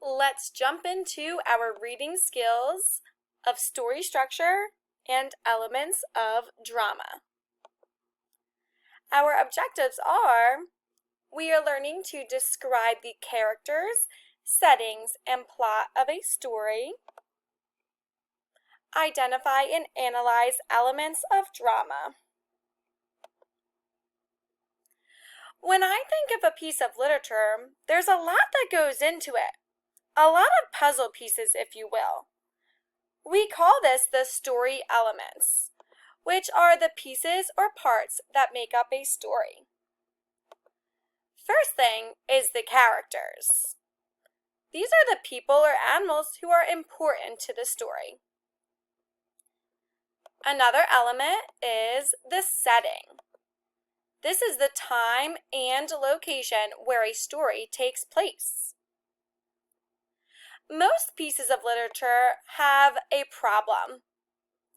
Let's jump into our reading skills of story structure and elements of drama. Our objectives are: we are learning to describe the characters, settings, and plot of a story, identify and analyze elements of drama. When I think of a piece of literature, there's a lot that goes into it. A lot of puzzle pieces, if you will. We call this the story elements, which are the pieces or parts that make up a story. First thing is the characters. These are the people or animals who are important to the story. Another element is the setting. This is the time and location where a story takes place. Most pieces of literature have a problem.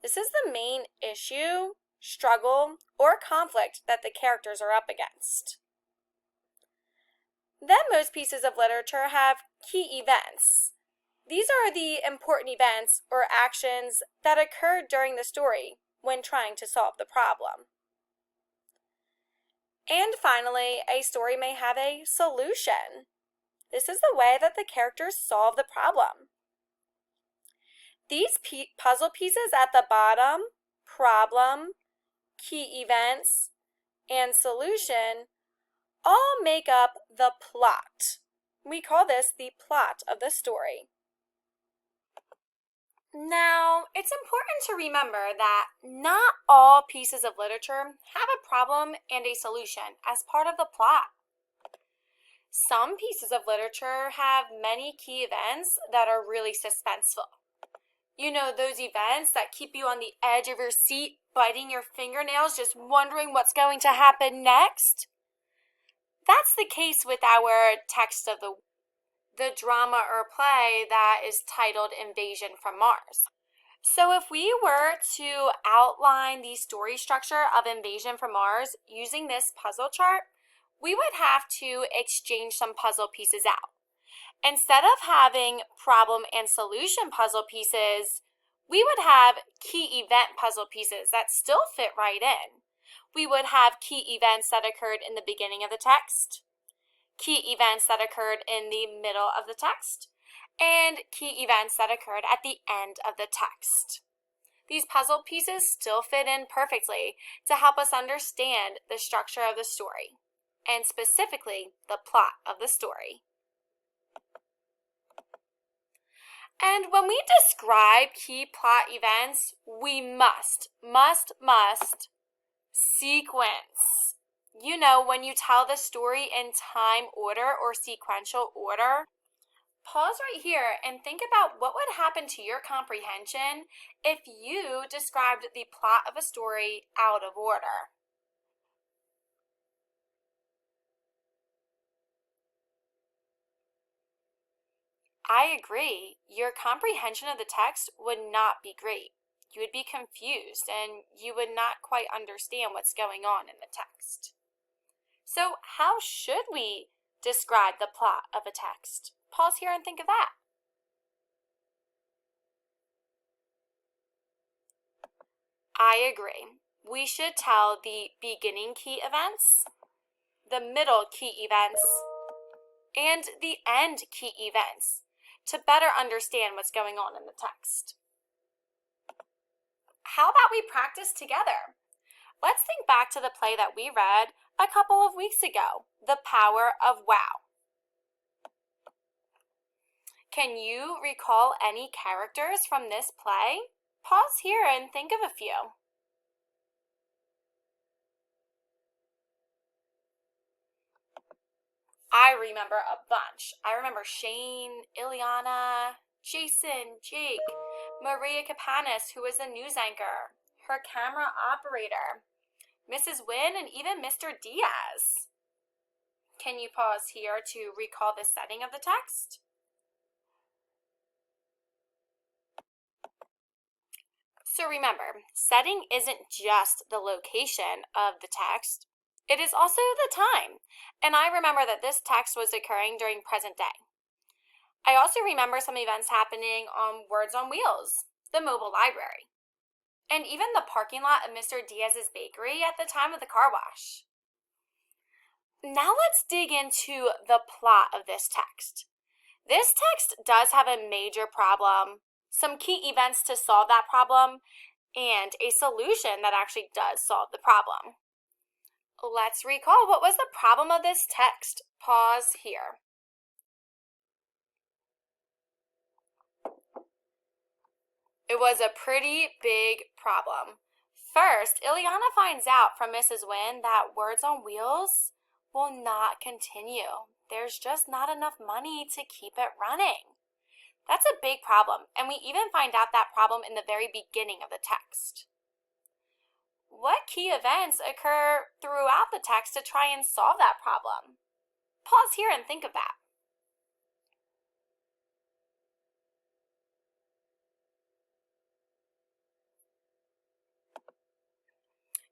This is the main issue, struggle, or conflict that the characters are up against. Then most pieces of literature have key events. These are the important events or actions that occurred during the story when trying to solve the problem. And finally, a story may have a solution. This is the way that the characters solve the problem. These puzzle pieces at the bottom, problem, key events, and solution, all make up the plot. We call this the plot of the story. Now, it's important to remember that not all pieces of literature have a problem and a solution as part of the plot. Some pieces of literature have many key events that are really suspenseful. You know, those events that keep you on the edge of your seat, biting your fingernails, just wondering what's going to happen next? That's the case with our text of the drama or play that is titled Invasion from Mars. So if we were to outline the story structure of Invasion from Mars using this puzzle chart, we would have to exchange some puzzle pieces out. Instead of having problem and solution puzzle pieces, we would have key event puzzle pieces that still fit right in. We would have key events that occurred in the beginning of the text, key events that occurred in the middle of the text, and key events that occurred at the end of the text. These puzzle pieces still fit in perfectly to help us understand the structure of the story, and specifically the plot of the story. And when we describe key plot events, we must sequence. You know, when you tell the story in time order or sequential order. Pause right here and think about what would happen to your comprehension if you described the plot of a story out of order. I agree. Your comprehension of the text would not be great. You would be confused and you would not quite understand what's going on in the text. So how should we describe the plot of a text? Pause here and think of that. I agree. We should tell the beginning key events, the middle key events, and the end key events to better understand what's going on in the text. How about we practice together? Let's think back to the play that we read a couple of weeks ago, The Power of Wow. Can you recall any characters from this play? Pause here and think of a few. I remember a bunch. I remember Shane, Ileana, Jason, Jake, Maria Capanis, who was a news anchor, her camera operator, Mrs. Wynn, and even Mr. Diaz. Can you pause here to recall the setting of the text? So remember, setting isn't just the location of the text, it is also the time. And I remember that this text was occurring during present day. I also remember some events happening on Words on Wheels, the mobile library, and even the parking lot of Mr. Diaz's bakery at the time of the car wash. Now let's dig into the plot of this text. This text does have a major problem, some key events to solve that problem, and a solution that actually does solve the problem. Let's recall, what was the problem of this text? Pause here. It was a pretty big problem. First, Ileana finds out from Mrs. Wynne that Words on Wheels will not continue. There's just not enough money to keep it running. That's a big problem, and we even find out that problem in the very beginning of the text. What key events occur throughout the text to try and solve that problem? Pause here and think of that.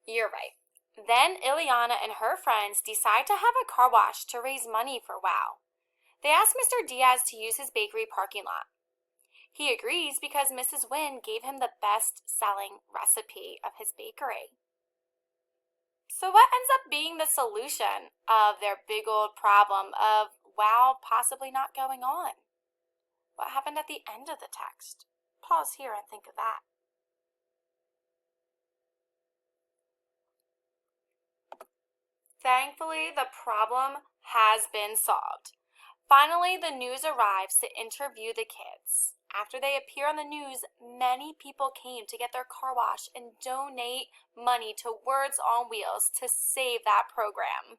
You're right. Then Ileana and her friends decide to have a car wash to raise money for WOW. They ask Mr. Diaz to use his bakery parking lot. He agrees because Mrs. Wynne gave him the best-selling recipe of his bakery. So what ends up being the solution of their big old problem of WOW possibly not going on? What happened at the end of the text? Pause here and think of that. Thankfully, the problem has been solved. Finally, the news arrives to interview the kids. After they appear on the news, many people came to get their car wash and donate money to Words on Wheels to save that program.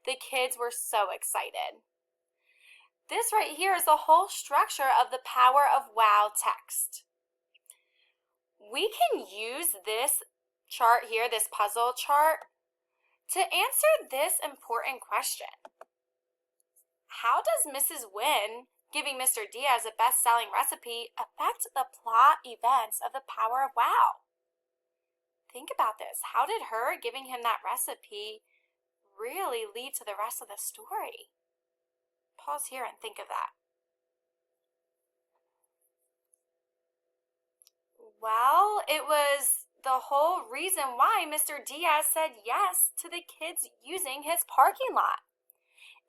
The kids were so excited. This right here is the whole structure of the Power of WOW text. We can use this chart here, this puzzle chart, to answer this important question. How does Mrs. Wynne giving Mr. Diaz a best-selling recipe affect the plot events of the Power of WOW? Think about this. How did her giving him that recipe really lead to the rest of the story? Pause here and think of that. Well, it was the whole reason why Mr. Diaz said yes to the kids using his parking lot.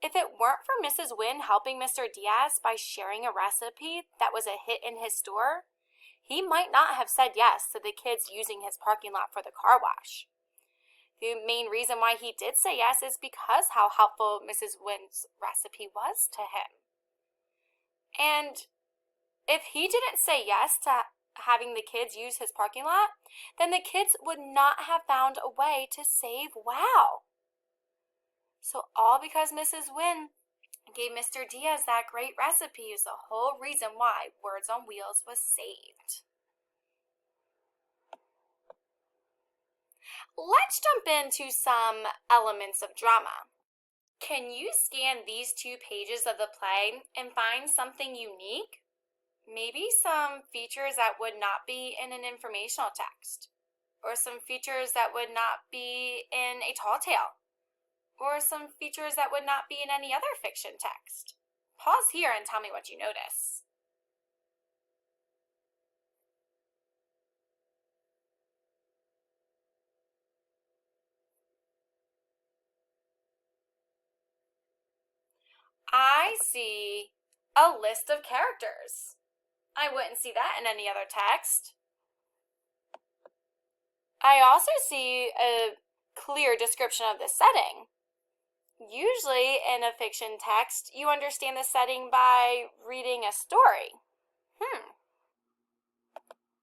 If it weren't for Mrs. Wynne helping Mr. Diaz by sharing a recipe that was a hit in his store, he might not have said yes to the kids using his parking lot for the car wash. The main reason why he did say yes is because how helpful Mrs. Wynne's recipe was to him. And if he didn't say yes to having the kids use his parking lot, then the kids would not have found a way to save WOW. So all because Mrs. Wynne gave Mr. Diaz that great recipe is the whole reason why Words on Wheels was saved. Let's jump into some elements of drama. Can you scan these 2 pages of the play and find something unique? Maybe some features that would not be in an informational text, or some features that would not be in a tall tale, or some features that would not be in any other fiction text. Pause here and tell me what you notice. I see a list of characters. I wouldn't see that in any other text. I also see a clear description of the setting. Usually in a fiction text, you understand the setting by reading a story.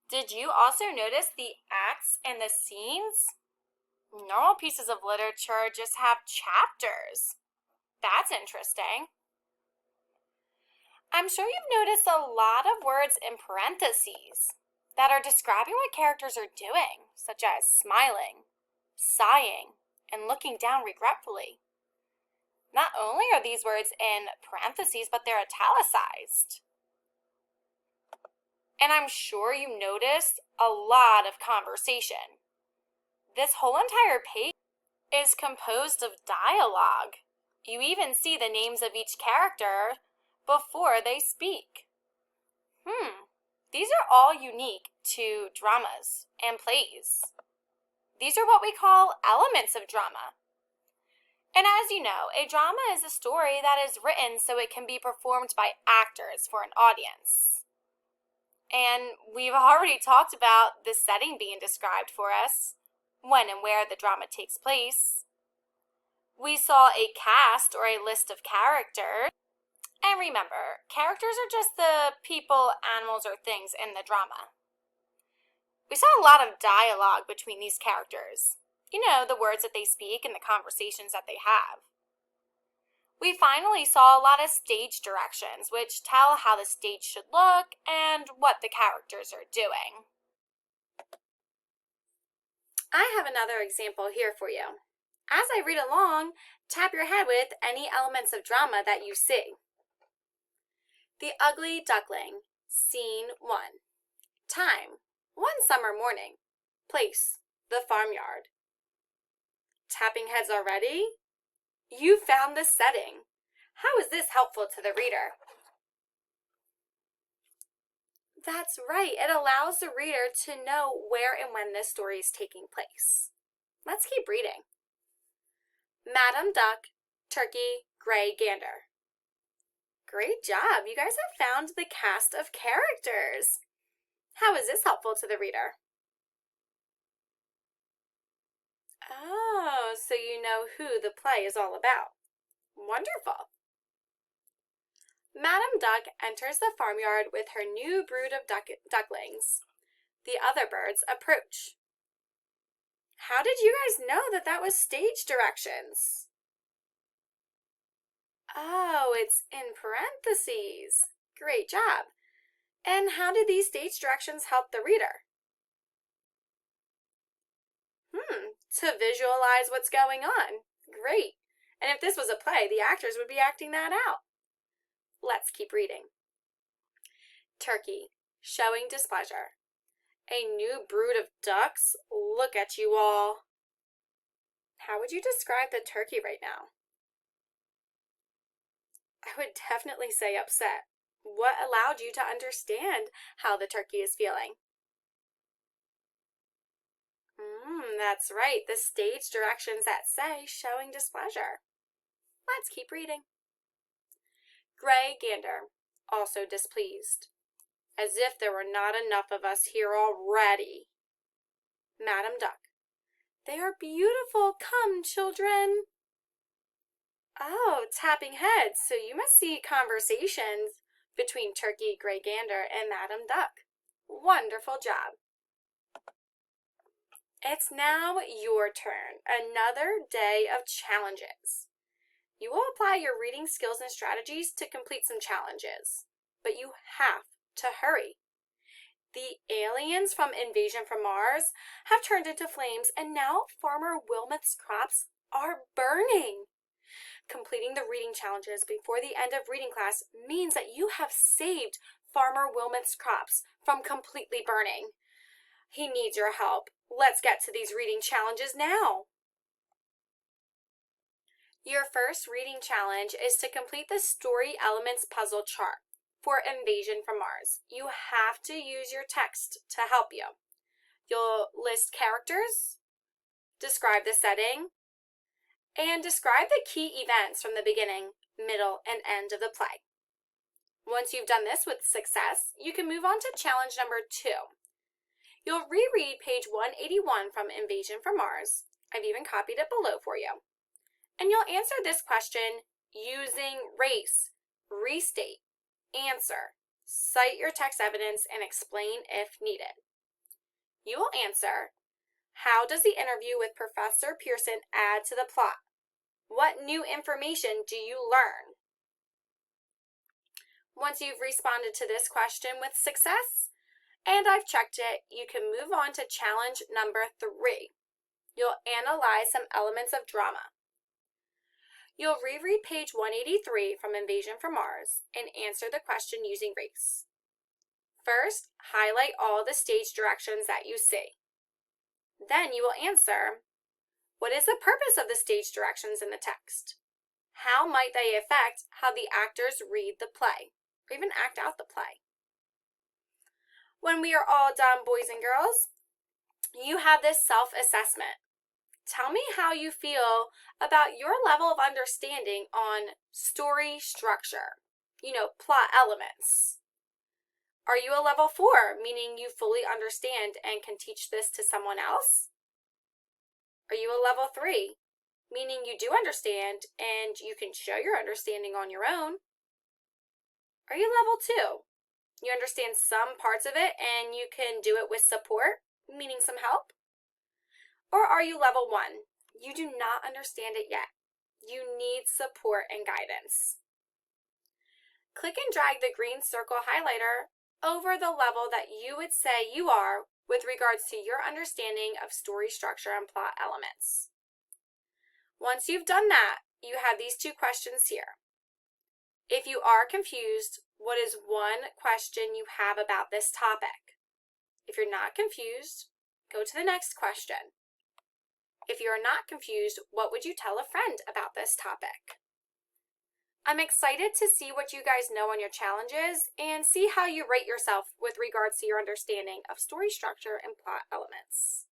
Did you also notice the acts and the scenes? Normal pieces of literature just have chapters. That's interesting. I'm sure you've noticed a lot of words in parentheses that are describing what characters are doing, such as smiling, sighing, and looking down regretfully. Not only are these words in parentheses, but they're italicized. And I'm sure you noticed a lot of conversation. This whole entire page is composed of dialogue. You even see the names of each character, before they speak? These are all unique to dramas and plays. These are what we call elements of drama. And as you know, a drama is a story that is written so it can be performed by actors for an audience. And we've already talked about the setting being described for us, when and where the drama takes place. We saw a cast or a list of characters. And remember, characters are just the people, animals, or things in the drama. We saw a lot of dialogue between these characters. You know, the words that they speak and the conversations that they have. We finally saw a lot of stage directions, which tell how the stage should look and what the characters are doing. I have another example here for you. As I read along, tap your head with any elements of drama that you see. The Ugly Duckling, Scene 1. Time, one summer morning. Place, the farmyard. Tapping heads already? You found the setting. How is this helpful to the reader? That's right, it allows the reader to know where and when this story is taking place. Let's keep reading. Madam Duck, Turkey, Gray Gander. Great job, you guys have found the cast of characters. How is this helpful to the reader? Oh, so you know who the play is all about. Wonderful. Madam Duck enters the farmyard with her new brood of ducklings. The other birds approach. How did you guys know that that was stage directions? Oh, it's in parentheses. Great job. And how did these stage directions help the reader? To visualize what's going on. Great. And if this was a play, the actors would be acting that out. Let's keep reading. Turkey, showing displeasure. A new brood of ducks? Look at you all. How would you describe the turkey right now? I would definitely say upset. What allowed you to understand how the turkey is feeling? That's right, the stage directions that say showing displeasure. Let's keep reading. Gray Gander, also displeased. As if there were not enough of us here already. Madam Duck, they are beautiful. Come, children. Oh, tapping heads. So you must see conversations between Turkey, Gray Gander, and Madam Duck. Wonderful job. It's now your turn. Another day of challenges. You will apply your reading skills and strategies to complete some challenges, but you have to hurry. The aliens from Invasion from Mars have turned into flames, and now Farmer Wilmoth's crops are burning. Completing the reading challenges before the end of reading class means that you have saved Farmer Wilmoth's crops from completely burning. He needs your help. Let's get to these reading challenges now. Your first reading challenge is to complete the Story Elements puzzle chart for Invasion from Mars. You have to use your text to help you. You'll list characters, describe the setting, and describe the key events from the beginning, middle, and end of the play. Once you've done this with success, you can move on to challenge number 2. You'll reread page 181 from Invasion from Mars. I've even copied it below for you. And you'll answer this question using race, restate, answer, cite your text evidence, and explain if needed. You will answer, how does the interview with Professor Pearson add to the plot? What new information do you learn? Once you've responded to this question with success, and I've checked it, you can move on to challenge number 3. You'll analyze some elements of drama. You'll reread page 183 from Invasion from Mars and answer the question using race. First, highlight all the stage directions that you see. Then you will answer, what is the purpose of the stage directions in the text? how might they affect how the actors read the play or even act out the play? When we are all done, boys and girls, you have this self-assessment. Tell me how you feel about your level of understanding on story structure, plot elements. Are you a level 4, meaning you fully understand and can teach this to someone else? Are you a level 3, meaning you do understand and you can show your understanding on your own? Are you level 2? You understand some parts of it and you can do it with support, meaning some help? Or are you level 1? You do not understand it yet. You need support and guidance. Click and drag the green circle highlighter over the level that you would say you are with regards to your understanding of story structure and plot elements. Once you've done that, you have these 2 questions here. If you are confused, what is one question you have about this topic? If you're not confused, go to the next question. If you are not confused, what would you tell a friend about this topic? I'm excited to see what you guys know on your challenges and see how you rate yourself with regards to your understanding of story structure and plot elements.